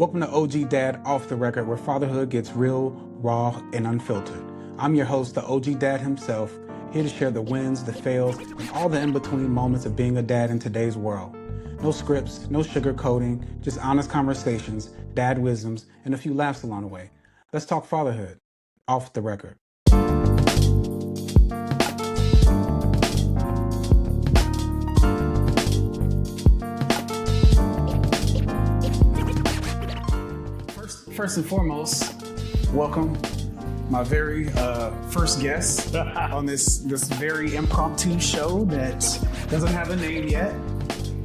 Welcome to OG Dad Off the Record, where fatherhood gets real, raw, and unfiltered. I'm your host, the OG Dad himself, here to share the wins, the fails, and all the in-between moments of being a dad in today's world. No scripts, no sugarcoating, just honest conversations, dad wisdoms, and a few laughs along the way. Let's talk fatherhood. Off the record. First and foremost, welcome my very first guest on this very impromptu show that doesn't have a name yet,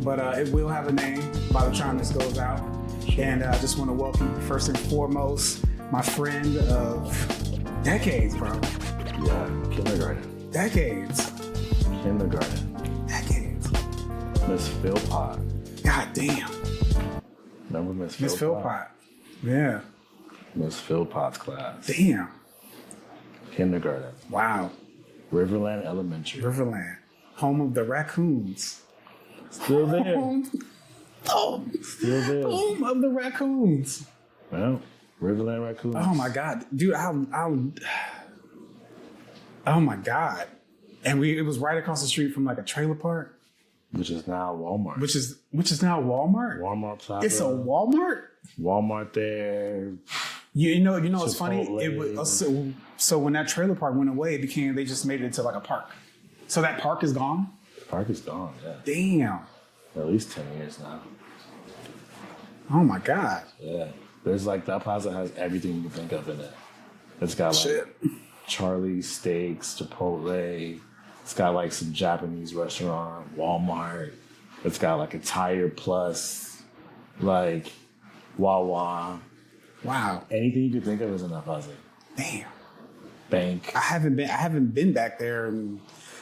but it will have a name by the time this goes out. And I just want to welcome first and foremost my friend of decades, bro. Yeah, kindergarten. Decades. Kindergarten. Decades. Miss Philpott. God damn. Remember Miss Philpott? Miss Philpott. Yeah. Miss Philpott's class. Damn. Kindergarten. Wow. Riverland Elementary. Riverland. Home of the raccoons. Still there. Home Still there. of the raccoons. Well, Riverland Raccoons. Oh my God. Dude, oh my God. And it was right across the street from like a trailer park. Which is now Walmart. Which is now Walmart? Walmart Plaza. It's a Walmart? Walmart there. You know it's funny? Chipotle. It was so when that trailer park went away, they just made it into like a park. So that park is gone? The park is gone, yeah. Damn. At least 10 years now. Oh my God. Yeah. There's like, that plaza has everything you can think of in it. It's got like Shit. Charlie's Steaks, Chipotle. It's got like some Japanese restaurant, Walmart. It's got like a Tire Plus, like Wawa. Wow. Anything you could think of is in that plaza. Damn. Bank. I haven't been back there. And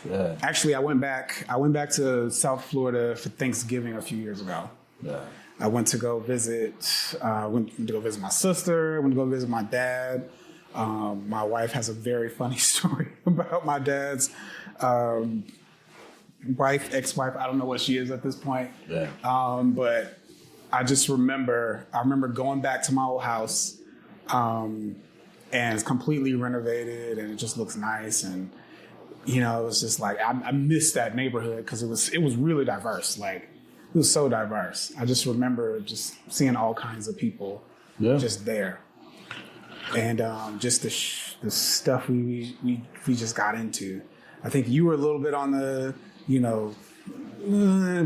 Yeah. actually, I went back to South Florida for Thanksgiving a few years ago. Yeah. I went to go visit my sister. I went to go visit my dad. My wife has a very funny story about my dad's ex-wife. I don't know what she is at this point. Yeah. But I just remember going back to my old house, and it's completely renovated and it just looks nice. And, you know, it was just like, I miss that neighborhood because it was really diverse. Like, it was so diverse. I just remember just seeing all kinds of people just there. And just the stuff we just got into. I think you were a little bit on the,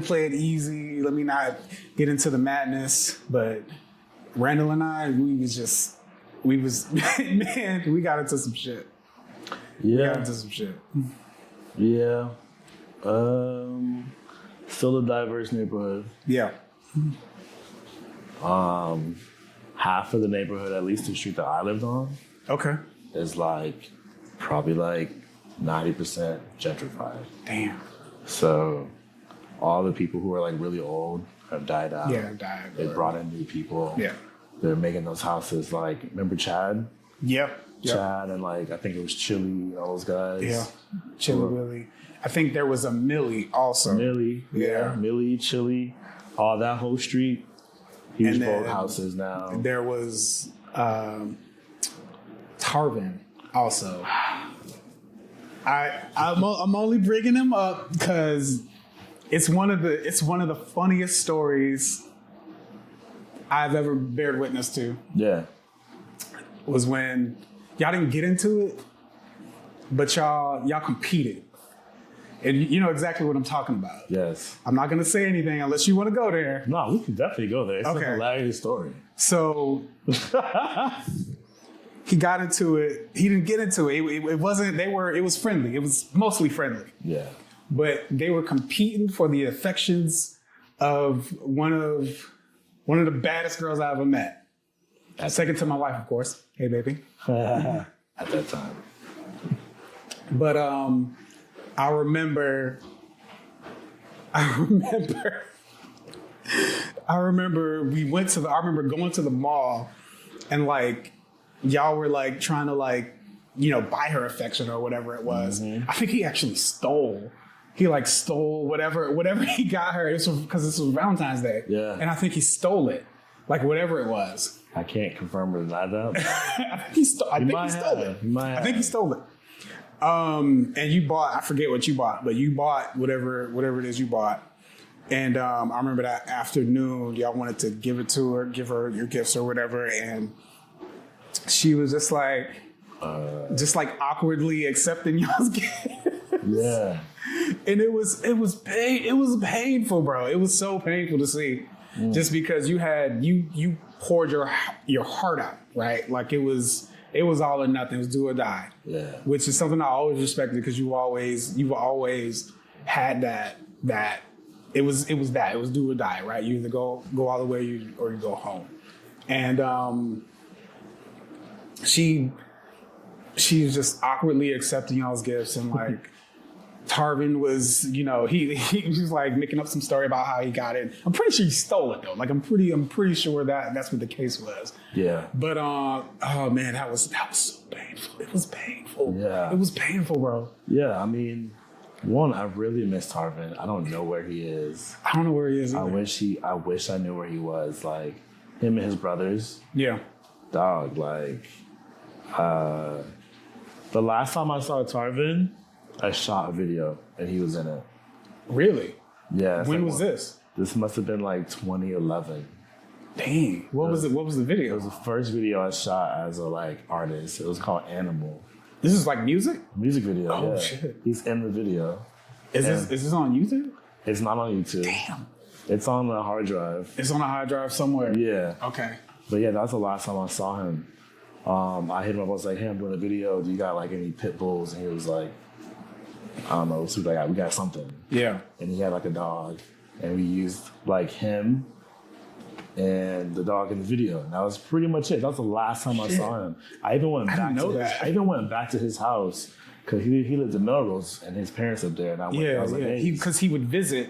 play it easy. Let me not get into the madness. But Randall and I, we got into some shit. Yeah. We got into some shit. Yeah. Still a diverse neighborhood. Yeah. Half of the neighborhood, at least the street that I lived on, Okay. is like probably like 90% gentrified. Damn. So all the people who are like really old have died out. Yeah, died. They brought in new people. Yeah. They're making those houses like, remember Chad? Yep. Chad and like, I think it was Chili, all those guys. Yeah. Chili Willie. I think there was a Millie also. Millie. Yeah. Millie, Chili, all that whole street. Huge And then boat houses now. There was Tarvin also. I'm only bringing him up because it's one of the funniest stories I've ever bared witness to. Yeah. Was when y'all didn't get into it, but y'all competed. And you know exactly what I'm talking about. Yes. I'm not going to say anything unless you want to go there. No, we can definitely go there. It's Okay. a hilarious story. So he got into it. He didn't get into it. It wasn't. It was friendly. It was mostly friendly. Yeah. But they were competing for the affections of one of the baddest girls I ever met. Second to my wife, of course. Hey, baby. At that time. But I remember going to the mall and like y'all were like trying to like, buy her affection or whatever it was. Mm-hmm. I think he actually stole he like stole whatever he got her. It was because this was Valentine's Day. Yeah. And I think he stole it. like whatever it was. I can't confirm or deny that. I think he stole it. I think he stole it. And you bought, I forget what you bought, but you bought whatever it is you bought. And I remember that afternoon, y'all wanted to give her your gifts or whatever, and she was just like awkwardly accepting y'all's gifts. Yeah. And it was painful, bro. It was so painful to see, just because you poured your heart out, right? Like it was all or nothing. It was do or die. Yeah. Which is something I always respected, because you've always had that. It was do or die, right? You either go all the way or you go home. And she's just awkwardly accepting y'all's gifts, and like Tarvin was, he was like making up some story about how he got it. I'm pretty sure he stole it though. Like I'm pretty sure that's what the case was. Yeah. But oh man, that was so painful. It was painful. Yeah. It was painful, bro. Yeah, I mean, one, I really miss Tarvin. I don't know where he is. I don't know where he is either. I wish I knew where he was. Like him and his brothers. Yeah. Dog, like the last time I saw Tarvin, I shot a video and he was in it. Really? Yeah. When was this? This must have been like 2011. Dang. What was the video? It was the first video I shot as a artist. It was called Animal. This is like music? Music video. Oh, yeah. Shit. He's in the video. Is this on YouTube? It's not on YouTube. Damn. It's on a hard drive. It's on a hard drive somewhere. Yeah. Okay. But yeah, that's the last time I saw him. I hit him up. I was like, "Hey, I'm doing a video. Do you got any pit bulls?" And he was like, "I don't know. So we got something." Yeah. And he had a dog, and we used him and the dog in the video. And that was pretty much it. That was the last time I saw him. I even went back to his house, because he lived in Melrose and his parents lived there. And I was like, hey. Because he would visit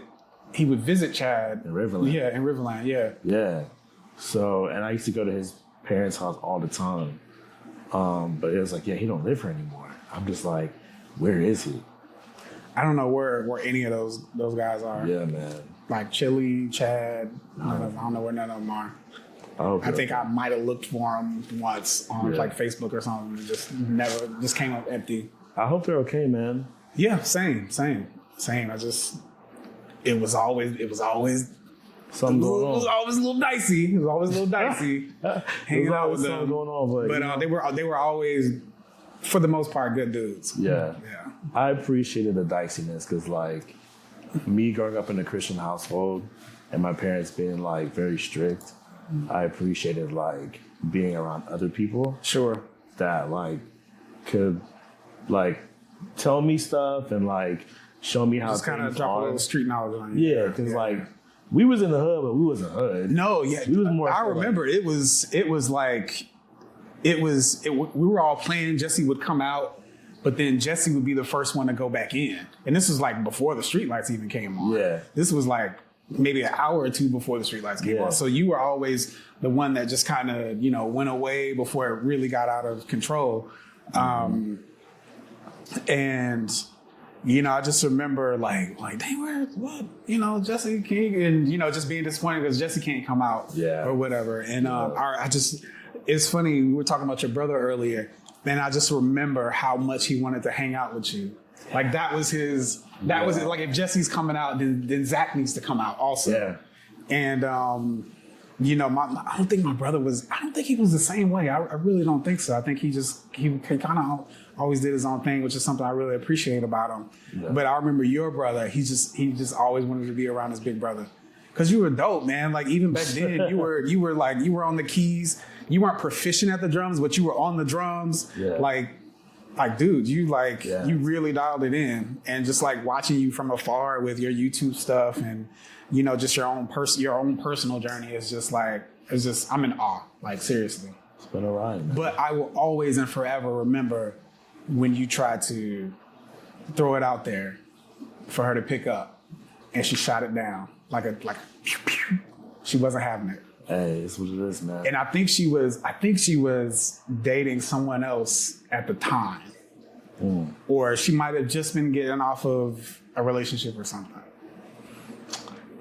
Chad. In Riverland. Yeah, in Riverland, yeah. Yeah. So, and I used to go to his parents' house all the time. But it was he don't live here anymore. I'm just like, where is he? I don't know where any of those guys are. Yeah, man. Like Chili, Chad, I don't know where none of them are. I think I might have looked for them once on Facebook or something. Just came up empty. I hope they're okay, man. Yeah, same. It was always something going on. It was always a little dicey. Hanging out with them. Going on, but they were always, for the most part, good dudes. Yeah. I appreciated the diciness, because me growing up in a Christian household and my parents being very strict, I appreciated being around other people. Sure. That could tell me stuff and show me how just kind of drop a little street knowledge on you. Yeah, because we was in the hood, but we wasn't hood. No, yeah. We was more. I remember we were all playing. Jesse would come out, but then Jesse would be the first one to go back in. And this was before the streetlights even came on. Yeah. This was maybe an hour or two before the streetlights came on. So you were always the one that just kind of, went away before it really got out of control. And I just remember dang, what? Jesse King, and just being disappointed because Jesse can't come out or whatever. And it's funny, we were talking about your brother earlier, and I just remember how much he wanted to hang out with you. That was his. That was it. If Jesse's coming out, then Zach needs to come out also. Yeah. And I don't think my brother was. I don't think he was the same way. I really don't think so. I think he kind of always did his own thing, which is something I really appreciate about him. Yeah. But I remember your brother. He just always wanted to be around his big brother, because you were dope, man. Even back then, you were on the keys. You weren't proficient at the drums, but you were on the drums. Yeah. Dude, you really dialed it in, and just watching you from afar with your YouTube stuff and just your own personal journey is just I'm in awe. Seriously, it's been a ride, man. But I will always and forever remember when you tried to throw it out there for her to pick up, and she shot it down like she wasn't having it. Hey, it's what it is, man. And I think she was dating someone else at the time. Or she might have just been getting off of a relationship or something.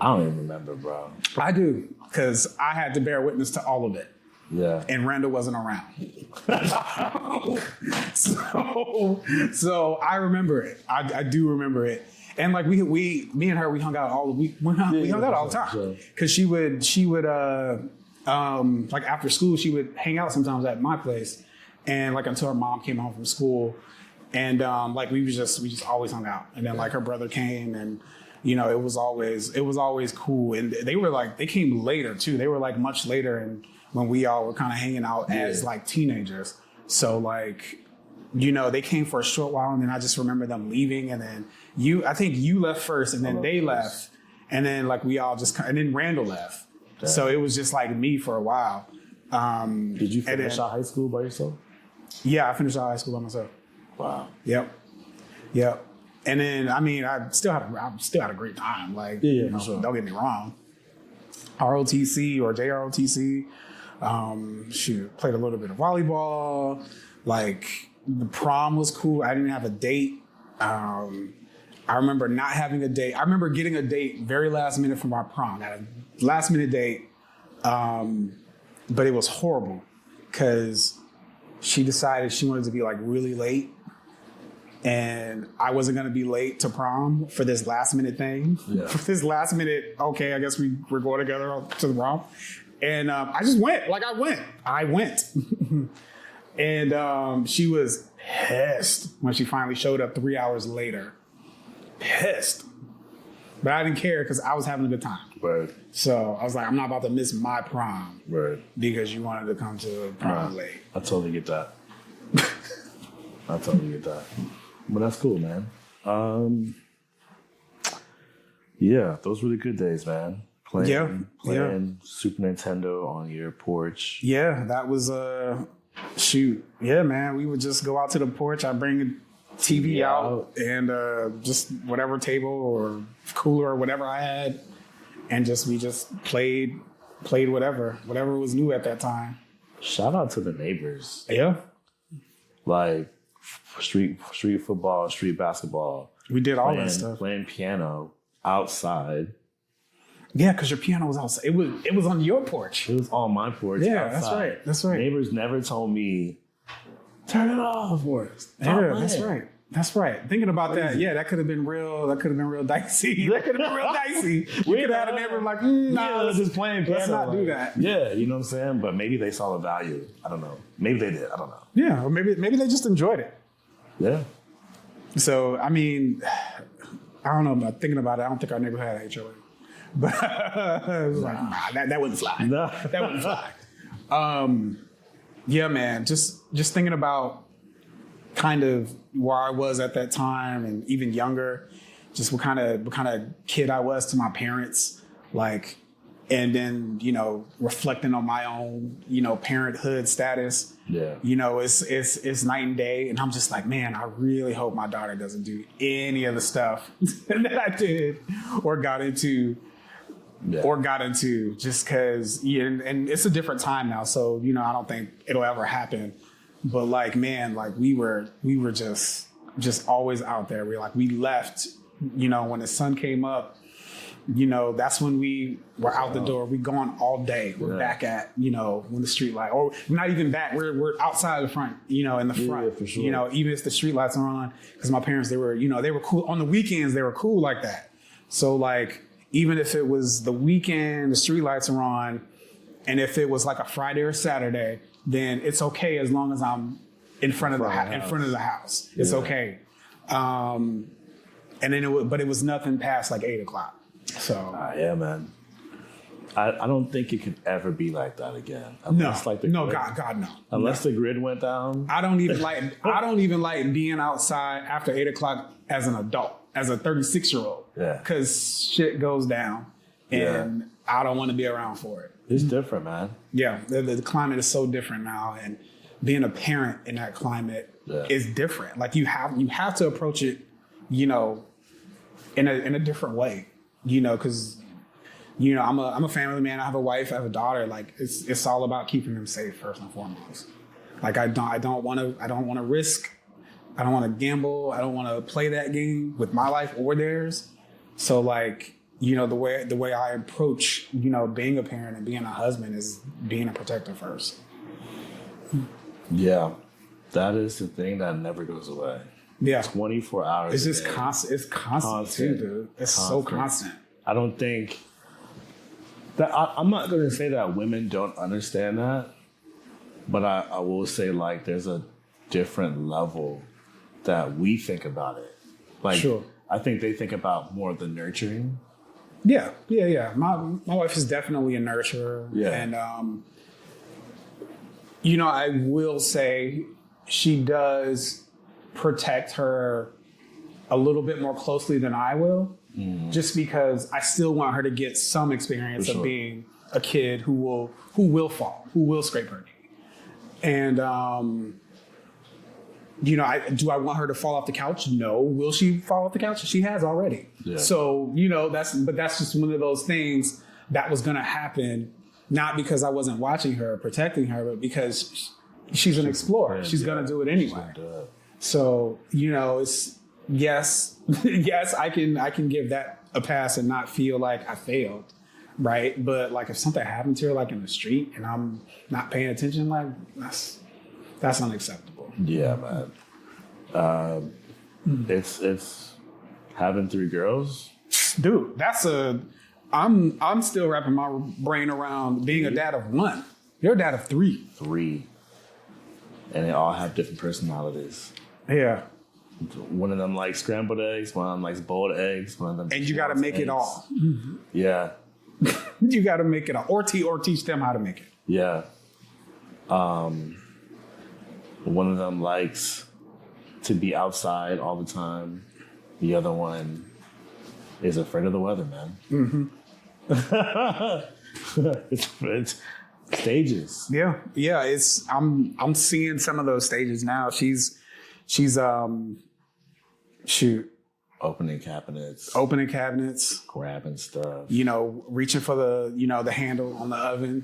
I don't even remember, bro. I do, because I had to bear witness to all of it. Yeah. And Randall wasn't around. so I remember it. I do remember it. And like me and her, we hung out all the week. We hung out all the time. Because she would like after school, she would hang out sometimes at my place. And like until her mom came home from school. And like we just always hung out. And then like her brother came, and you know, it was always cool. And they came later too. They were like much later, and when we all were kind of hanging out as like teenagers. So like, you know, they came for a short while, and then I just remember them leaving. And then I think you left first, and then they left. And then like we all and then Randall left. Damn. So it was just like me for a while. Did you finish out high school by yourself? Yeah, I finished out high school by myself. Wow. Yep. And then, I mean, I still had a great time. Like, you know, sure. Don't get me wrong. ROTC or JROTC. Played a little bit of volleyball. Like, the prom was cool. I didn't have a date. I remember not having a date. I remember getting a date very last minute from our prom. I had a last minute date. But it was horrible because she decided she wanted to be like really late. And I wasn't going to be late to prom for this last minute thing. Yeah. For this last minute, okay, I guess we're going together to the prom. And I just went. Like I went. And she was pissed when she finally showed up 3 hours later. Pissed. But I didn't care because I was having a good time. Right. So I was like, I'm not about to miss my prom. Right. Because you wanted to come to prom late. I totally get that. But that's cool, man. Yeah, those were the good days, man. Playing Super Nintendo on your porch. Yeah, that was shoot. Yeah, man. We would just go out to the porch. I'd bring a TV out and just whatever table or cooler or whatever I had, and we just played whatever was new at that time. Shout out to the neighbors. Yeah. Like street football, street basketball. We did all that stuff. Playing piano outside. Yeah, because your piano was outside. It was on your porch. It was on my porch. Yeah, outside. That's right. Neighbors never told me, turn it off. That's right. Thinking about that, yeah, that could have been real dicey. We could have had a neighbor like, nah, let's just playing piano. Let's not do that. Yeah, you know what I'm saying? But maybe they saw the value. I don't know. Maybe they did. I don't know. Yeah, or maybe they just enjoyed it. Yeah. So, I mean, I don't know, but thinking about it, I don't think our neighbor had an HOA. But it was like, nah, that wouldn't fly. Nah. That wouldn't fly. Yeah, man, just thinking about kind of where I was at that time and even younger, just what kind of kid I was to my parents, like, and then, you know, reflecting on my own, you know, parenthood status. Yeah. You know, it's night and day. And I'm just like, man, I really hope my daughter doesn't do any of the stuff that I did or got into. Yeah. Or got into just because, and it's a different time now. So, you know, I don't think it'll ever happen. But like, man, like we were just always out there. We left, you know, when the sun came up, you know, that's when we were out the door. We gone all day. We're back at, you know, when the street light, or not even back. We're outside the front, you know, in the front, yeah, for sure. You know, even if the street lights are on, because my parents, they were cool on the weekends. They were cool like that. So like, even if it was the weekend, the street lights are on, and if it was like a Friday or Saturday, then it's okay as long as I'm in front of the house. It's okay. And then it was nothing past like 8:00. So yeah, man. I don't think it could ever be like that again. Unless, God, no. Unless the grid went down. I don't even like being outside after 8:00 as an adult, as a 36-year-old. Yeah. Because shit goes down, and I don't want to be around for it. It's different, man. Yeah, the climate is so different now, and being a parent in that climate is different. Like you have to approach it, you know, in a different way, you know, because you know I'm a family man. I have a wife. I have a daughter. Like it's all about keeping them safe first and foremost. Like I don't want to risk. I don't want to gamble. I don't want to play that game with my life or theirs. So like, the way I approach, being a parent and being a husband is being a protector first. Yeah. That is the thing that never goes away. Yeah. 24 hours. It's just constant. It's constant too, dude. It's so constant. I don't think that I'm not going to say that women don't understand that, but I will say like there's a different level that we think about it. Like, sure. I think they think about more of the nurturing. Yeah. My wife is definitely a nurturer. Yeah. And, I will say she does protect her a little bit more closely than I will, just because I still want her to get some experience of being a kid who will fall, who will scrape her knee. And, do I want her to fall off the couch? No. Will she fall off the couch? She has already. Yeah. So, that's just one of those things that was going to happen, not because I wasn't watching her, protecting her, but because she's an explorer. She's going to do it anyway. So, it's, yes, I can give that a pass and not feel like I failed. Right. But like if something happened to her, like in the street and I'm not paying attention, like that's unacceptable. Yeah, man. It's having 3 girls. Dude, I'm still wrapping my brain around being a dad of 1. You're a dad of 3. 3. And they all have different personalities. Yeah. One of them likes scrambled eggs, one of them likes boiled eggs, one of them. And you got to make it all. Yeah. You got to make it all. Or teach them how to make it. Yeah. One of them likes to be outside all the time. The other one is afraid of the weather, man. It's stages. Yeah. I'm seeing some of those stages now. She's opening cabinets, grabbing stuff, reaching for the handle on the oven,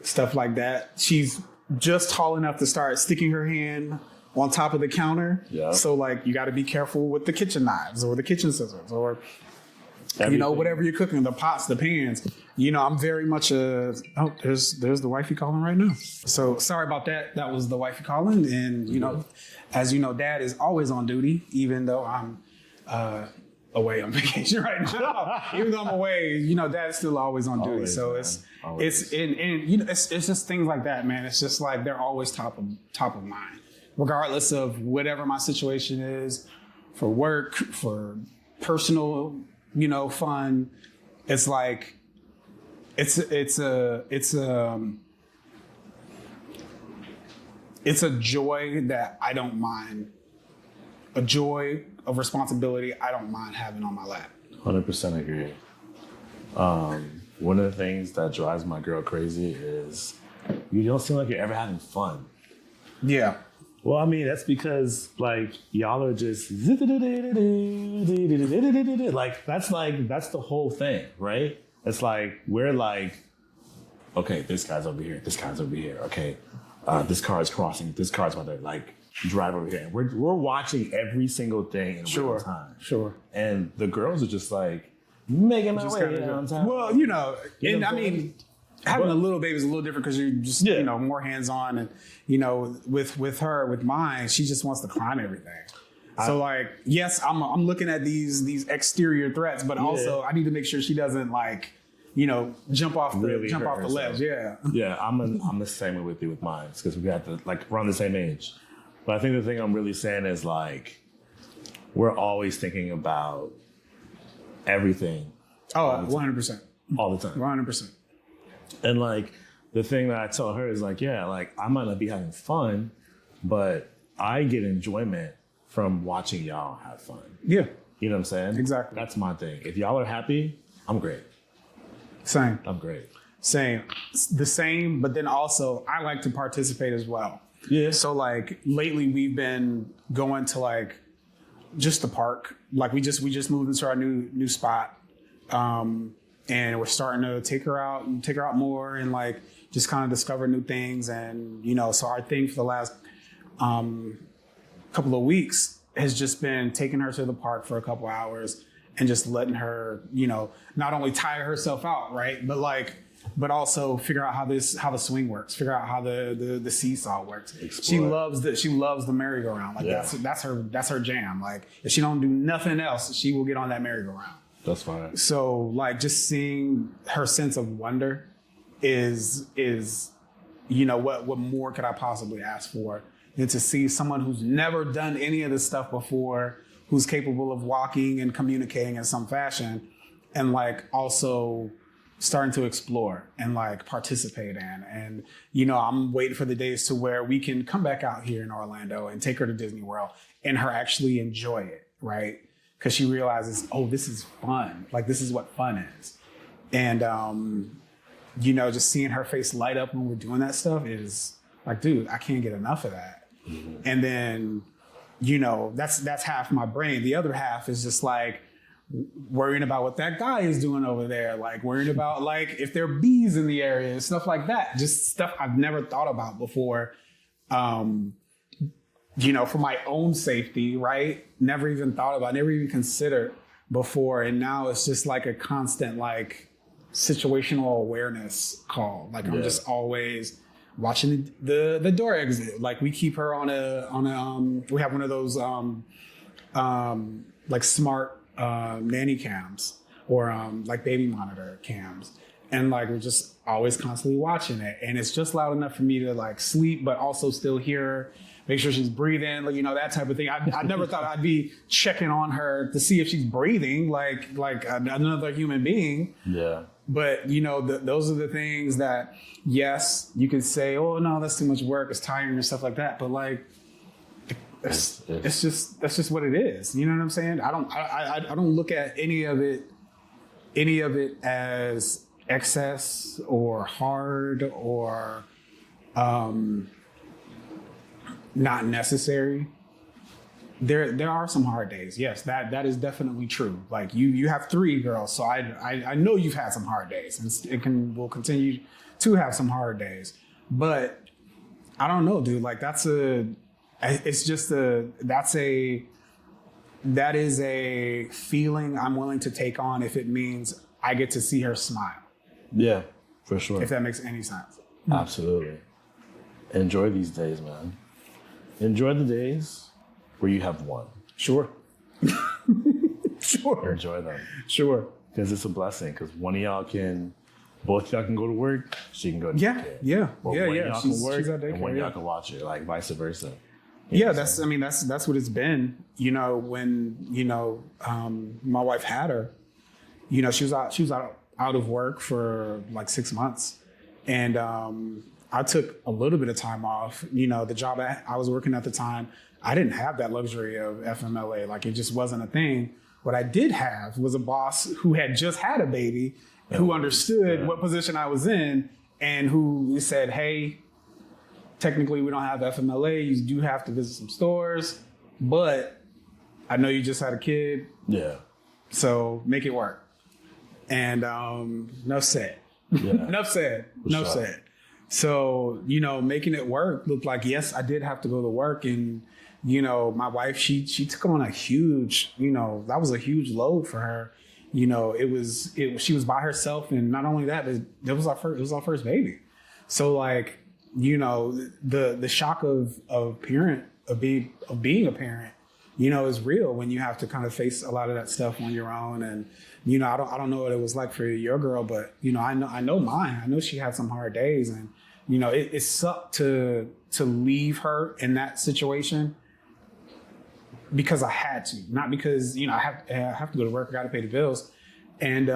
stuff like that. She's just tall enough to start sticking her hand on top of the counter. Yeah. So like you got to be careful with the kitchen knives or the kitchen scissors or whatever you're cooking, the pots, the pans. I'm very much there's the wifey calling right now. So sorry about that. That was the wifey calling. And, as you know, Dad is always on duty, even though I'm away on vacation right now. Even though I'm away, Dad's still always on duty. Always, so man. It's just things like that, man. It's just like they're always top of mind, regardless of whatever my situation is, for work, for personal, fun. It's like it's a joy that I don't mind. A joy of responsibility I don't mind having on my lap. 100% agree. One of the things that drives my girl crazy is you don't seem like you're ever having fun. Yeah. Well, I mean, that's because like y'all are just like that's the whole thing, right? It's like we're like, okay, this guy's over here, this guy's over here. Okay, this car is crossing, this car's about to like drive over here. And we're watching every single thing in real time. Sure. And the girls are just like making my way on time. Well, and I mean, having a little baby is a little different because you're just more hands on, and with mine, she just wants to climb everything. So like, yes, I'm looking at these exterior threats, but also I need to make sure she doesn't like, jump off the ledge. Yeah. Yeah, I'm the same way with you with mine because we got we're on the same age. But I think the thing I'm really saying is like, we're always thinking about everything. Oh, 100%. All the time. 100%. And like the thing that I tell her is like, yeah, like I might not be having fun, but I get enjoyment from watching y'all have fun. Yeah. You know what I'm saying? Exactly. That's my thing. If y'all are happy, I'm great. Same. I'm great. Same. The same, but then also I like to participate as well. Yeah. So like lately we've been going to like just the park. Like we just moved into our new spot. And we're starting to take her out more and like just kind of discover new things. And, so our thing for the last couple of weeks has just been taking her to the park for a couple hours and just letting her, not only tire herself out, right, but also figure out how the swing works, figure out how the seesaw works. Explore. She loves the merry-go-round. Like that's her jam. Like if she don't do nothing else, she will get on that merry-go-round. That's fine. So like just seeing her sense of wonder is what more could I possibly ask for than to see someone who's never done any of this stuff before, who's capable of walking and communicating in some fashion, and like also starting to explore and like participate in. And, I'm waiting for the days to where we can come back out here in Orlando and take her to Disney World and her actually enjoy it, right? Because she realizes, oh, this is fun. Like, this is what fun is. And, just seeing her face light up when we're doing that stuff is like, dude, I can't get enough of that. Mm-hmm. And then, that's half my brain. The other half is just like worrying about what that guy is doing over there. Like worrying about like if there are bees in the area and stuff like that. Just stuff I've never thought about before. For my own safety, right? Never even thought about, never even considered before. And now it's just like a constant like situational awareness call. Like I'm just always watching the door exit. Like we keep her on a we have one of those like smart nanny cams or like baby monitor cams. And like we're just always constantly watching it. And it's just loud enough for me to like sleep, but also still hear her, make sure she's breathing, like, that type of thing. I never thought I'd be checking on her to see if she's breathing like another human being. Yeah. But, those are the things that, yes, you could say, oh, no, that's too much work. It's tiring and stuff like that. But like, that's just what it is. You know what I'm saying? I don't look at any of it as excess or hard or not necessary. There are some hard days. Yes, that is definitely true. Like you have 3 girls, so I know you've had some hard days, and will continue to have some hard days. But I don't know, dude. Like that is a feeling I'm willing to take on if it means I get to see her smile. Yeah, for sure. If that makes any sense. Absolutely. Enjoy these days, man. Enjoy the days where you have one. Sure. Sure. Enjoy them. Sure. Because it's a blessing. Because both of y'all can go to work. She can go to daycare. Yeah. Or Yeah. one Yeah. of y'all can work, she's at daycare, and one of y'all can watch it, like vice versa. Yeah, that's what it's been. When my wife had her, she was out of work for like 6 months, and I took a little bit of time off. The job I was working at the time, I didn't have that luxury of FMLA. Like it just wasn't a thing. What I did have was a boss who had just had a baby, who understood what position I was in, and who said, "Hey, technically we don't have FMLA. You do have to visit some stores, but I know you just had a kid. Yeah. So make it work." And enough said. Yeah. Enough said. So, making it work looked like, yes, I did have to go to work. And, my wife, she took on a huge, that was a huge load for her. She was by herself. And not only that, but it was our first baby. So like, the shock of being a parent, is real when you have to kind of face a lot of that stuff on your own. And, I don't know what it was like for your girl, but, I know mine. I know she had some hard days, and, it sucked to leave her in that situation because I had to, not because, I have to go to work. I got to pay the bills. And,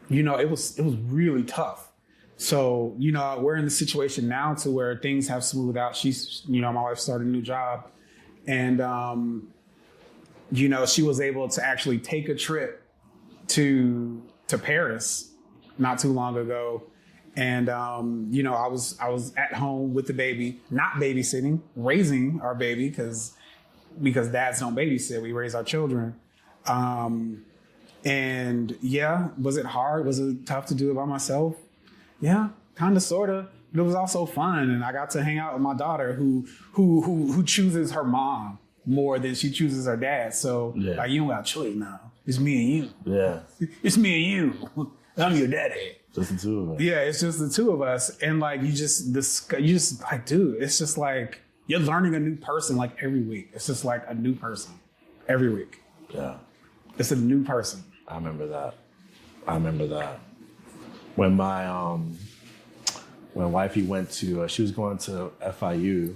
it was really tough. So, we're in the situation now to where things have smoothed out. She's, my wife started a new job, and, she was able to actually take a trip to Paris not too long ago. And, I was at home with the baby, not babysitting, raising our baby because dads don't babysit. We raise our children. And yeah, was it hard? Was it tough to do it by myself? Yeah, kind of, sort of. But it was also fun. And I got to hang out with my daughter who chooses her mom. more than she chooses her dad. So like, you don't got a choice now. It's me and you. Yeah. It's me and you. I'm your daddy. Just the two of us. Yeah, it's just the two of us. And like, you just like, dude, it's just like, you're learning a new person like every week. It's just like a new person every week. Yeah. It's a new person. I remember that. When my when wifey went to she was going to FIU,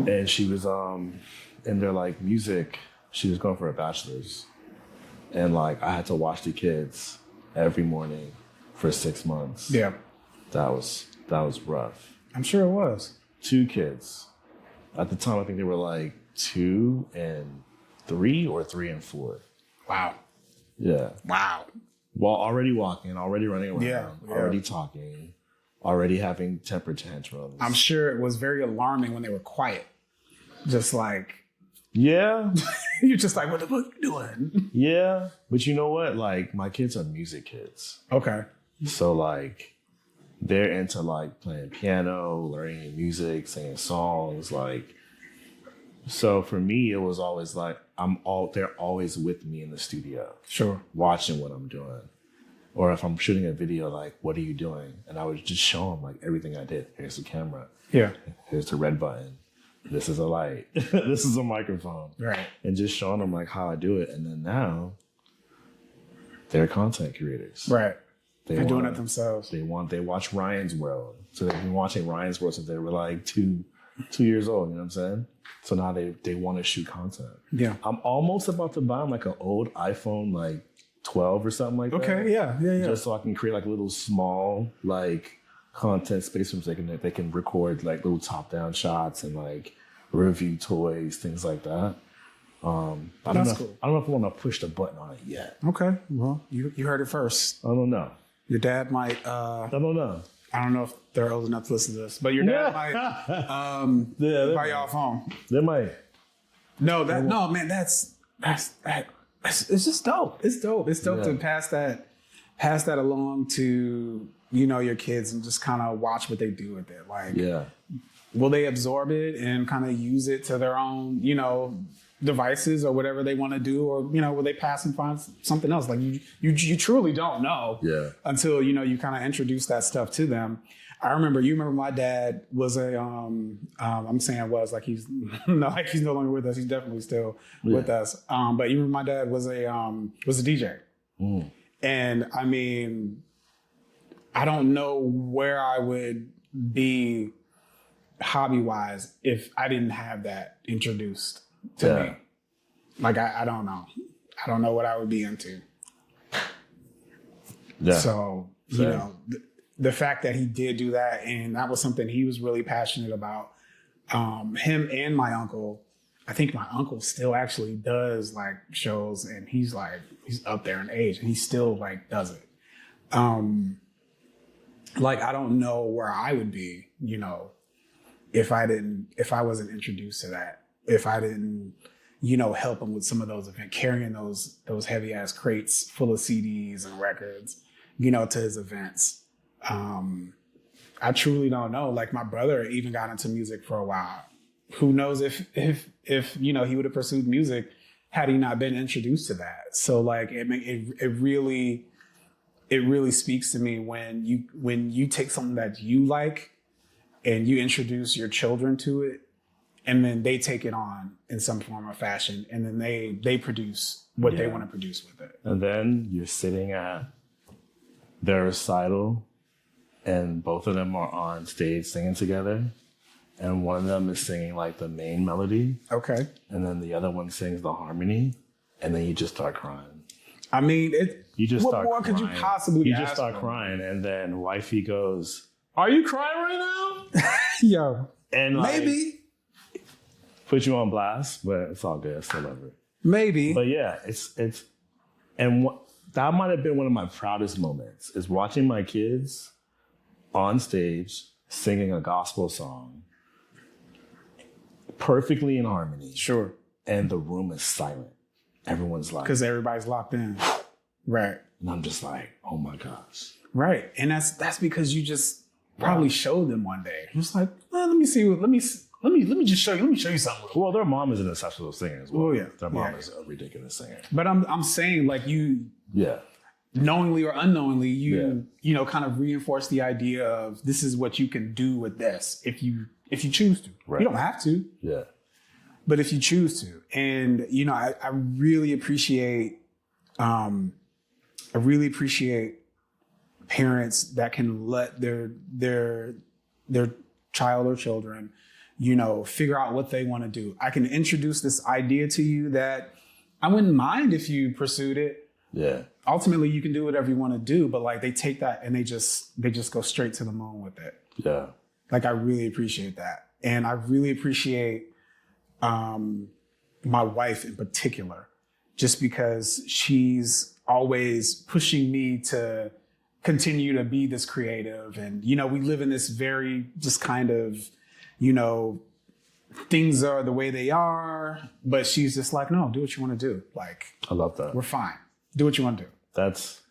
and she was in their like music. She was going for a bachelor's, and like I had to watch the kids every morning for 6 months. Yeah, that was rough. I'm sure it was. 2 kids at the time. I think they were like 2 and 3 or 3 and 4. Wow. Yeah. Wow. While already walking, already running around, yeah. already talking, already having temper tantrums. I'm sure it was very alarming when they were quiet. Just like, yeah. You're just like, what the fuck are you doing? Yeah. But you know what? Like, my kids are music kids. Okay. So like, they're into like playing piano, learning music, singing songs. Like, so for me, it was always like, they're always with me in the studio. Sure. Watching what I'm doing. Or if I'm shooting a video, like, what are you doing? And I would just show them like everything I did. Here's the camera. Yeah. Here's the red button. This is a light. This is a microphone. Right. And just showing them like how I do it. And then now they're content creators. Right. They're doing it themselves. They watch Ryan's World. So they've been watching Ryan's World since they were like two years old, you know what I'm saying? So now they want to shoot content. Yeah. I'm almost about to buy them like an old iPhone like 12 or something like that. Okay, yeah. Just so I can create like a little small like content space rooms they can record like little top-down shots and like review toys, things like that. I don't know if I want to push the button on it yet. Okay. Well, you heard it first. I don't know. Your dad might I don't know. I don't know if they're old enough to listen to this, but your dad might buy y'all a phone. They might. No, man, that's it's just dope. It's dope. It's dope to pass that along to, you know, your kids and just kind of watch what they do with it. Like, will they absorb it and kind of use it to their own, you know, devices or whatever they want to do, or, you know, will they pass and find something else? Like you truly don't know until, you know, you kind of introduce that stuff to them. You remember my dad was I'm saying was like he's like he's no longer with us. He's definitely still with us. But you remember my dad was a DJ. And I mean, I don't know where I would be hobby wise if I didn't have that introduced to me. Like, I don't know. I don't know what I would be into. Yeah. So, you know, the fact that he did do that, and that was something he was really passionate about. Him and my uncle, I think my uncle still actually does like shows, and he's up there in age and he still like does it. Like, I don't know where I would be, you know, if I wasn't introduced to that. If I didn't, you know, help him with some of those events, carrying those heavy ass crates full of CDs and records, you know, to his events. I truly don't know. Like, my brother even got into music for a while. Who knows if you know, he would have pursued music had he not been introduced to that. So like, it really speaks to me when you take something that you like and you introduce your children to it, and then they take it on in some form or fashion, and then they produce what they want to produce with it. And then you're sitting at their recital, and both of them are on stage singing together, and one of them is singing like the main melody. Okay. And then the other one sings the harmony, and then you just start crying. I mean, what more could you possibly ask? You just start crying, and then wifey goes, "Are you crying right now?" Yo. And like, maybe. Put you on blast, but it's all good. I still love it. Maybe. But yeah, that might have been one of my proudest moments, is watching my kids on stage singing a gospel song perfectly in harmony. Sure. And the room is silent. Everyone's like, because everybody's locked in. Right. And I'm just like, oh my gosh. Right. And that's because you just probably showed them one day. It was like, well, let me let me just show you. Let me show you something. Well, their mom is an exceptional singer as well. Oh, yeah. Their mom Yeah. is a ridiculous singer. But I'm saying like you Yeah. knowingly or unknowingly, Yeah. you know, kind of reinforce the idea of this is what you can do with this if you choose to. Right. You don't have to, Yeah. but if you choose to. And you know, I really appreciate parents that can let their child or children, you know, figure out what they want to do. I can introduce this idea to you that I wouldn't mind if you pursued it. Yeah. Ultimately, you can do whatever you want to do, but like they take that and they just go straight to the moon with it. Yeah. Like I really appreciate that, and I really appreciate my wife in particular, just because she's always pushing me to continue to be this creative. And, you know, we live in this very just kind of, you know, things are the way they are, but she's just like, no, do what you want to do. Like, I love that. we're fine. Do what you want to do. That's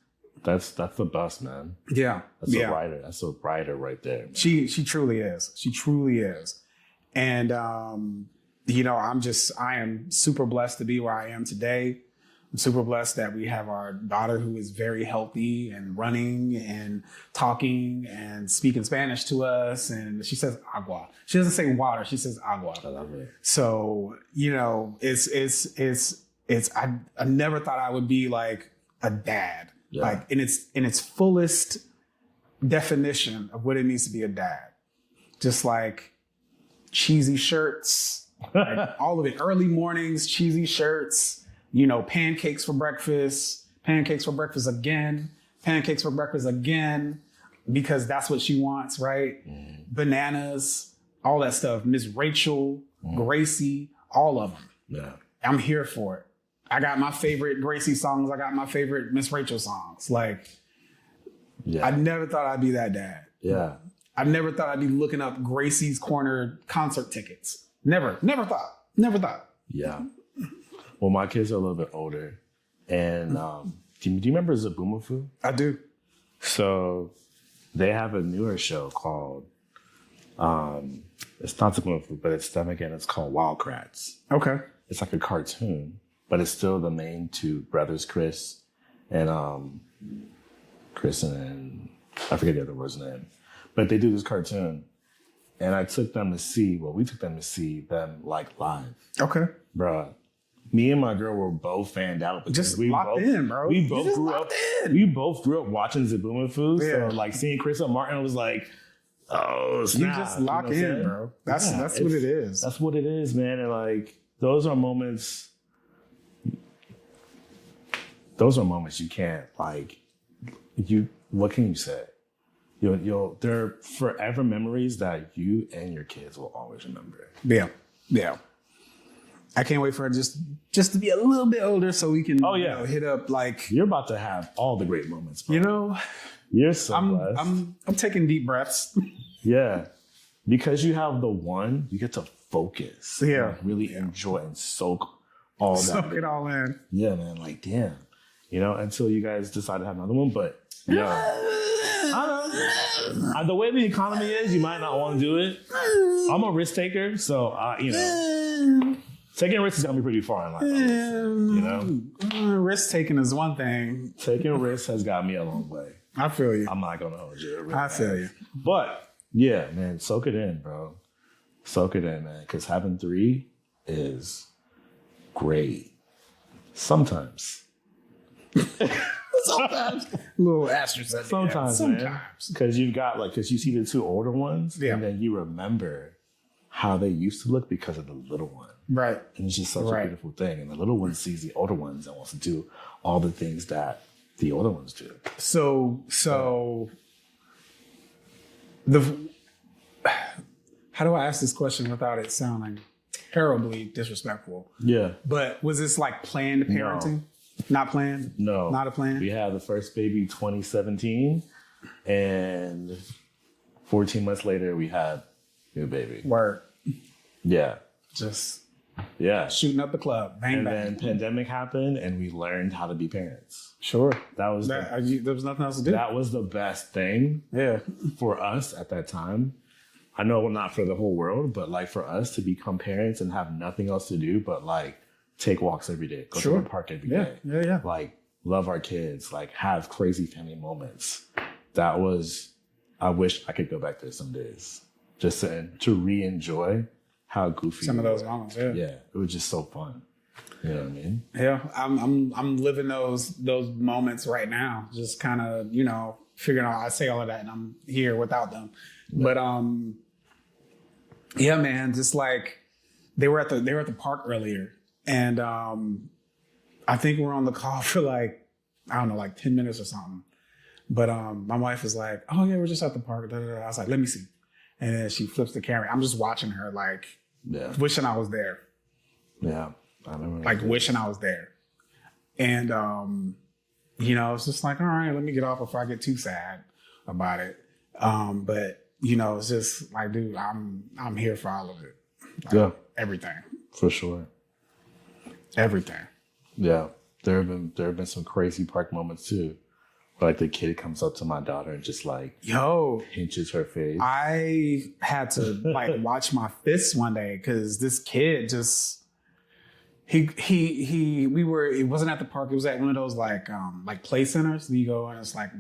the best, man. Yeah. That's a writer. That's a writer right there, man. She truly is. She truly is. And, you know, I am super blessed to be where I am today. I'm super blessed that we have our daughter who is very healthy and running and talking and speaking Spanish to us. And she says agua. She doesn't say water. She says agua. I love it. So, you know, I never thought I would be like a dad, like in its fullest definition of what it means to be a dad. Just like cheesy shirts, like all of it, early mornings, cheesy shirts, you know, pancakes for breakfast again, because that's what she wants, right? Mm. Bananas, all that stuff. Miss Rachel, Gracie, all of them. Yeah. I'm here for it. I got my favorite Gracie songs. I got my favorite Miss Rachel songs. Like, I never thought I'd be that dad. Yeah. I never thought I'd be looking up Gracie's Corner concert tickets. Never thought. Yeah. Well, my kids are a little bit older. And do you remember Zaboomafoo? I do. So they have a newer show called, it's not Zaboomafoo, but it's them again. It's called Wildcrats. Okay. It's like a cartoon, but it's still the main two brothers, Chris and I forget the other person's name. But they do this cartoon. And we took them to see them like live. Okay. Bruh. Me and my girl were both fanned out. Just locked in, bro. We both grew up watching Zaboomafoo. Yeah. So like seeing Chris and Martin was like, oh, snap. You just lock in, bro. That's what it is. That's what it is, man. And like those are moments you can't what can you say? They're forever memories that you and your kids will always remember. Yeah. Yeah. I can't wait for her just to be a little bit older so we can you know, hit up like you're about to have all the great moments, bro. You know, you're so blessed. I'm taking deep breaths. Yeah. Because you have the one, you get to focus. Yeah. And really enjoy and soak all that. Soak it all in. Yeah, man. Like, damn. You know, until you guys decide to have another one. But yeah. The way the economy is, you might not want to do it. I'm a risk taker, so you know, taking risks is gonna be pretty far in life. You know, risk taking is one thing. Taking risks has got me a long way. I feel you. I'm not gonna hold you. I feel you. But yeah, man, soak it in, bro. Soak it in, man. Because having 3 is great. Sometimes. Sometimes. Little asterisk. Sometimes. Because because you see the 2 older ones, yeah. and then you remember how they used to look because of the little one. Right. And it's just such a beautiful thing. And the little one sees the older ones and wants to do all the things that the older ones do. So how do I ask this question without it sounding terribly disrespectful? Yeah. But was this like planned parenting? No. Not planned? No. Not a plan? We had the first baby 2017, and 14 months later we had new baby. Word. Yeah. Just shooting up the club. Bang, and bang. then pandemic happened and we learned how to be parents. Sure. There was nothing else to do. That was the best thing. Yeah. For us at that time. I know not for the whole world, but like for us to become parents and have nothing else to do but like take walks every day, go to the park every day. Yeah. Like love our kids, like have crazy family moments. That was, I wish I could go back there some days just to re-enjoy how goofy some of those moments. Yeah. Yeah, it was just so fun. You know what I mean? Yeah, I'm living those moments right now. Just kind of, you know, figuring out. I say all of that, and I'm here without them. Yeah. But yeah, man, just like they were at the park earlier, and I think we're on the call for like, I don't know, like 10 minutes or something. But my wife was like, "Oh yeah, we're just at the park." Da, da, da. I was like, "Let me see," and then she flips the camera. I'm just watching her, like, wishing I was there. Yeah. I remember like wishing I was there. And, you know, it's just like, all right, let me get off before I get too sad about it. But, you know, it's just like, dude, I'm here for all of it. Like, everything. For sure. Everything. Yeah. There have been some crazy park moments too. Like the kid comes up to my daughter and just like, pinches her face. I had to like watch my fists one day because this kid just, it wasn't at the park. It was at one of those like play centers. You go and it's like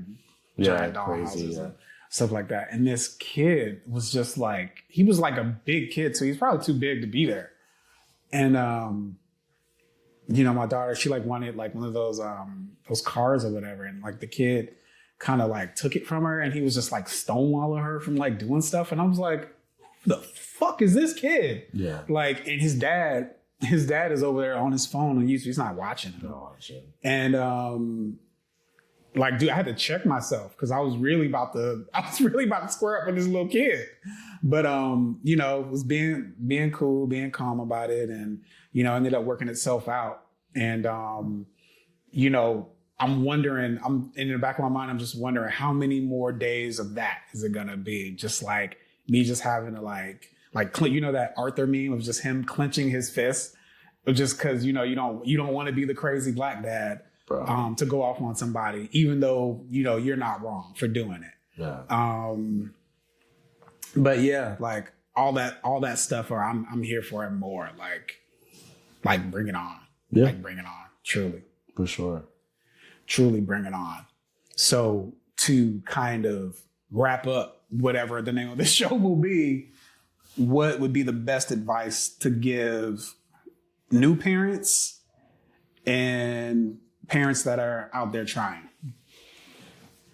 giant doll houses and stuff like that. And this kid was just like, he was like a big kid, so he's probably too big to be there. And you know, my daughter, she like wanted like one of those cars or whatever, and like the kid kind of like took it from her, and he was just like stonewalling her from like doing stuff. And I was like, who the fuck is this kid? Yeah. Like, and his dad is over there on his phone on YouTube. He's not watching him. And like, dude, I had to check myself because I was really about to square up with this little kid. But you know, it was being cool, being calm about it, and you know, ended up working itself out. And you know, I'm wondering, I'm in the back of my mind, I'm just wondering how many more days of that is it gonna be? Just like me just having to like, you know, that Arthur meme of just him clenching his fist, just because, you know, you don't want to be the crazy black dad, to go off on somebody, even though, you know, you're not wrong for doing it. Yeah. But yeah, like all that stuff, or I'm here for it more. Like bring it on. Yeah. Like bring it on. Truly. For sure. Truly bring it on. So to kind of wrap up whatever the name of this show will be, what would be the best advice to give new parents and parents that are out there trying?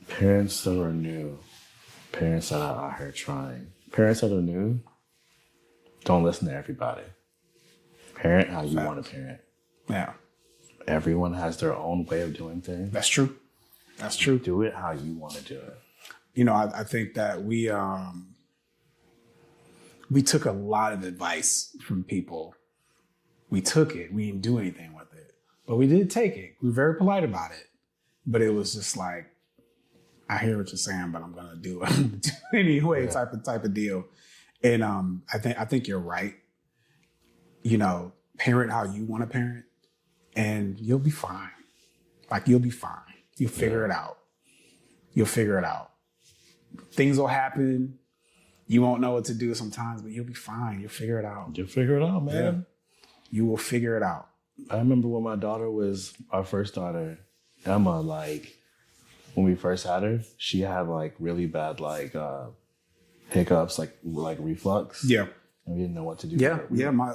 Parents that are new, parents that are out here trying. Parents that are new, don't listen to everybody. Parent how you want to parent. Yeah. Everyone has their own way of doing things. That's true. That's true. Do it how you want to do it. You know, I think that we took a lot of advice from people. We took it. We didn't do anything with it. But we did take it. We were very polite about it. But it was just like, I hear what you're saying, but I'm gonna do it anyway, type of deal. And I think you're right. You know, parent how you want to parent, and you'll be fine. Like, you'll be fine. You'll figure it out. You'll figure it out. Things will happen. You won't know what to do sometimes, but you'll be fine. You'll figure it out. You'll figure it out, man. Yeah. You will figure it out. I remember when my daughter was our first daughter, Emma, like when we first had her, she had like really bad like hiccups, like reflux. Yeah. And we didn't know what to do. Yeah, my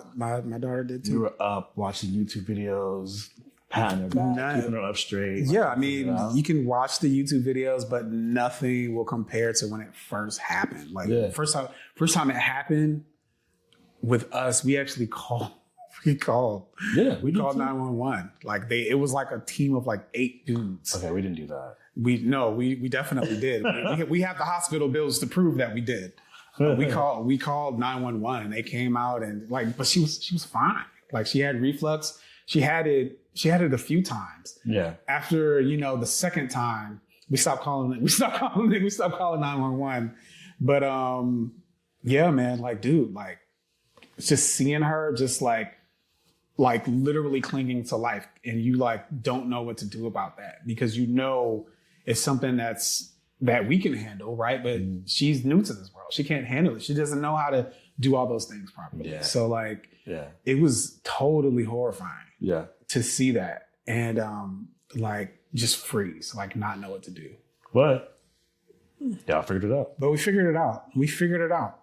daughter did too. We were up watching YouTube videos, patting her back, keeping her up straight. Yeah, I mean, you can watch the YouTube videos, but nothing will compare to when it first happened. Like first time it happened with us, we actually called. We called 911. Like it was like a team of like 8 dudes. Okay, we didn't do that. We definitely did. we have the hospital bills to prove that we did. We called 911 and they came out and like, but she was fine. Like, she had reflux. She had it a few times. Yeah. After, you know, the second time, we stopped calling 911. But yeah, man, like, dude, like, it's just seeing her just like literally clinging to life, and you like don't know what to do about that, because you know it's something that's that we can handle, right? But she's new to this world. She can't handle it. She doesn't know how to do all those things properly. Yeah. So like, Yeah. it was totally horrifying Yeah. to see that and like just freeze, like not know what to do. But y'all figured it out. But we figured it out.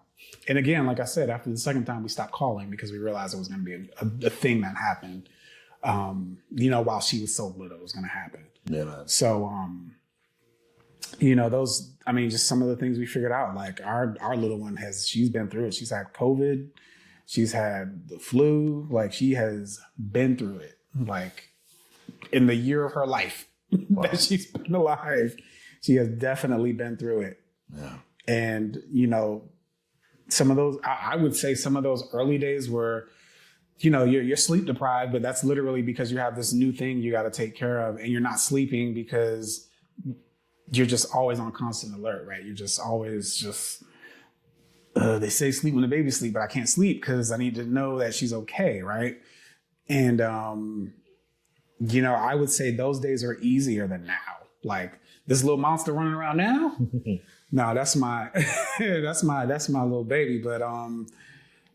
And again, like I said, after the second time, we stopped calling because we realized it was going to be a thing that happened. While she was so little, it was going to happen. Yeah, man. So, just some of the things we figured out. Like our little one she's been through it. She's had COVID. She's had the flu. Like she has been through it. Like in the year of her life that she's been alive, she has definitely been through it. Yeah. And, some of those, I would say some of those early days were, you're sleep deprived, but that's literally because you have this new thing you got to take care of and you're not sleeping because you're just always on constant alert, right? You're just always they say sleep when the baby's asleep, but I can't sleep because I need to know that she's okay, right? And, I would say those days are easier than now. Like this little monster running around now. No, that's my that's my little baby. But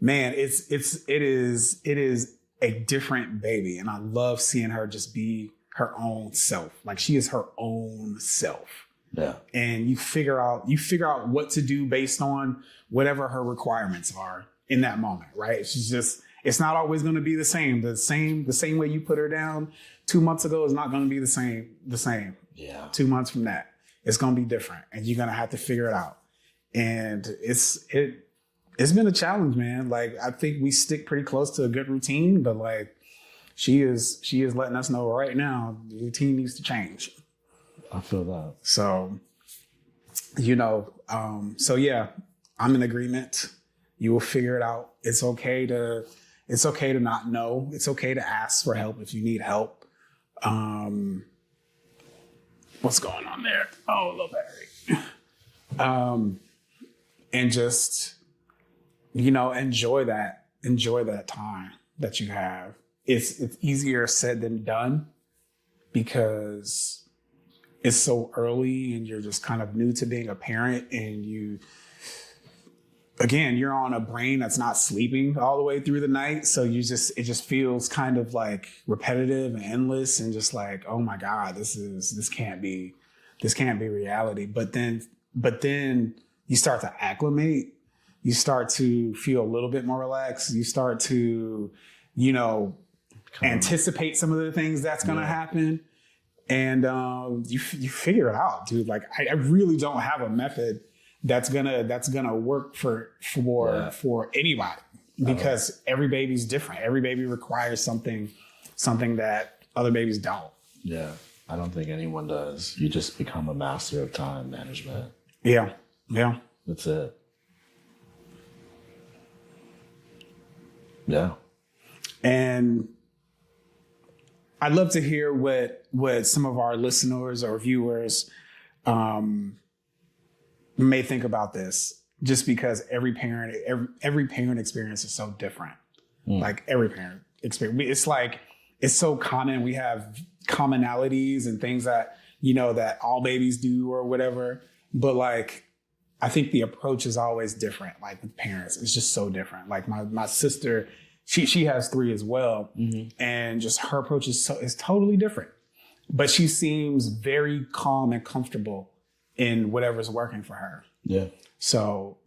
man, it is a different baby, and I love seeing her just be her own self. Like she is her own self. Yeah. And you figure out what to do based on whatever her requirements are in that moment, right? It's not always going to be the same. The same way you put her down 2 months ago is not going to be the same. Yeah. 2 months from that, it's going to be different, and you're going to have to figure it out. And it's been a challenge, man. Like I think we stick pretty close to a good routine, but like she is letting us know right now the routine needs to change. I feel that. So, yeah, I'm in agreement. You will figure it out. It's okay to not know. It's okay to ask for help if you need help. What's going on there? Oh, little Barry. And just, enjoy that time that you have. It's easier said than done because it's so early and you're just kind of new to being a parent, and you're on a brain that's not sleeping all the way through the night. So it just feels kind of like repetitive and endless and just like, oh my God, this can't be reality. But then you start to acclimate, you start to feel a little bit more relaxed. You start to, anticipate some of the things that's going to happen. And you figure it out, dude. Like I really don't have a method that's gonna work for anybody, because every baby's different. Every baby requires something that other babies don't. Yeah, I don't think anyone does. You just become a master of time management. Yeah. That's it. Yeah. And I'd love to hear what some of our listeners or viewers may think about this, just because every parent experience is so different. Like every parent experience, it's so common. We have commonalities and things that, that all babies do or whatever. But like, I think the approach is always different. Like with parents, it's just so different. Like my sister, she has 3 as well. And just her approach is totally different, but she seems very calm and comfortable in whatever's working for her. Yeah. So,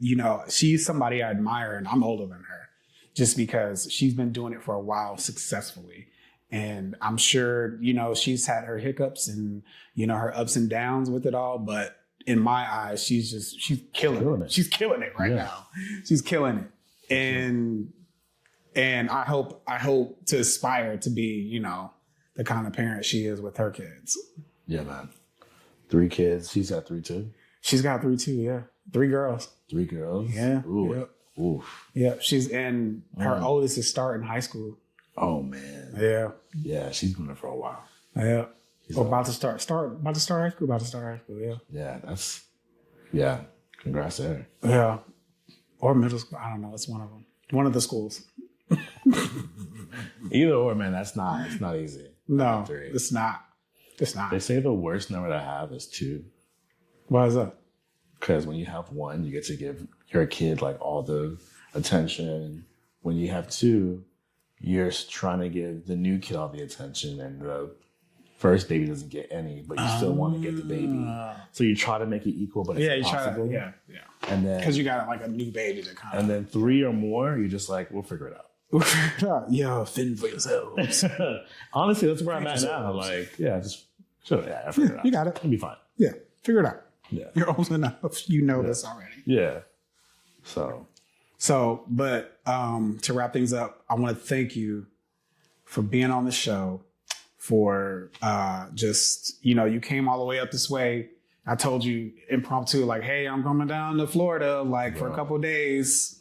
she's somebody I admire, and I'm older than her just because she's been doing it for a while successfully. And I'm sure, she's had her hiccups and, her ups and downs with it all. But in my eyes, she's killing it. She's killing it right now. She's killing it. And I hope to aspire to be, the kind of parent she is with her kids. Yeah, man. 3 kids. She's got 3 too. She's got 3 too. Yeah. 3 girls. 3 girls. Yeah. Ooh. Yep. Oof. Yeah. Her oldest is starting high school. Oh man. Yeah. Yeah. She's been there for a while. Yeah. About to start high school. Yeah. Yeah. Congrats to her. Yeah. Or middle school. I don't know. It's one of them. One of the schools. Either or, man. It's not easy. No, it's not. They say the worst number to have is 2. Why is that? Because when you have one, you get to give your kid like all the attention. When you have two, you're trying to give the new kid all the attention, and the first baby doesn't get any, but you still want to get the baby. So you try to make it equal, but it's impossible. Yeah. And then Because you got like a new baby to come. And then 3 or more, you're just like, we'll figure it out. Yo, fend for yourselves. Honestly, that's where I'm at now. Like, yeah, just sure, yeah, I figure it out. You got it. It'll be fine. Yeah, figure it out. Yeah. You're old enough. You know this already. Yeah. But to wrap things up, I want to thank you for being on the show, for you came all the way up this way. I told you impromptu, like, hey, I'm coming down to Florida, like, for a couple of days.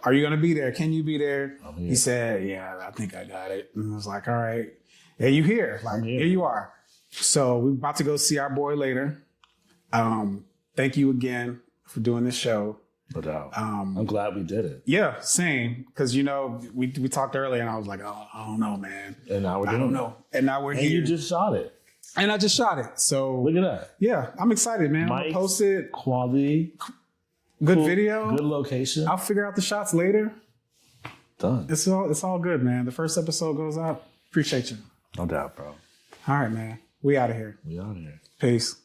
Are you going to be there? Can you be there? He said, yeah, I think I got it. And I was like, all right. Hey, you here. Like, here you are. So we're about to go see our boy later. Thank you again for doing this show. No doubt. I'm glad we did it. Yeah, same. Because, we talked earlier and I was like, oh, I don't know, man. And now we're doing it. I don't know. And now we're here. And you just shot it. And I just shot it. So look at that. Yeah, I'm excited, man. I'm gonna post it. Quality. Good video. Good location. I'll figure out the shots later. Done. It's all good, man. The first episode goes out. Appreciate you. No doubt, bro. All right, man. We out of here. We out of here. Peace.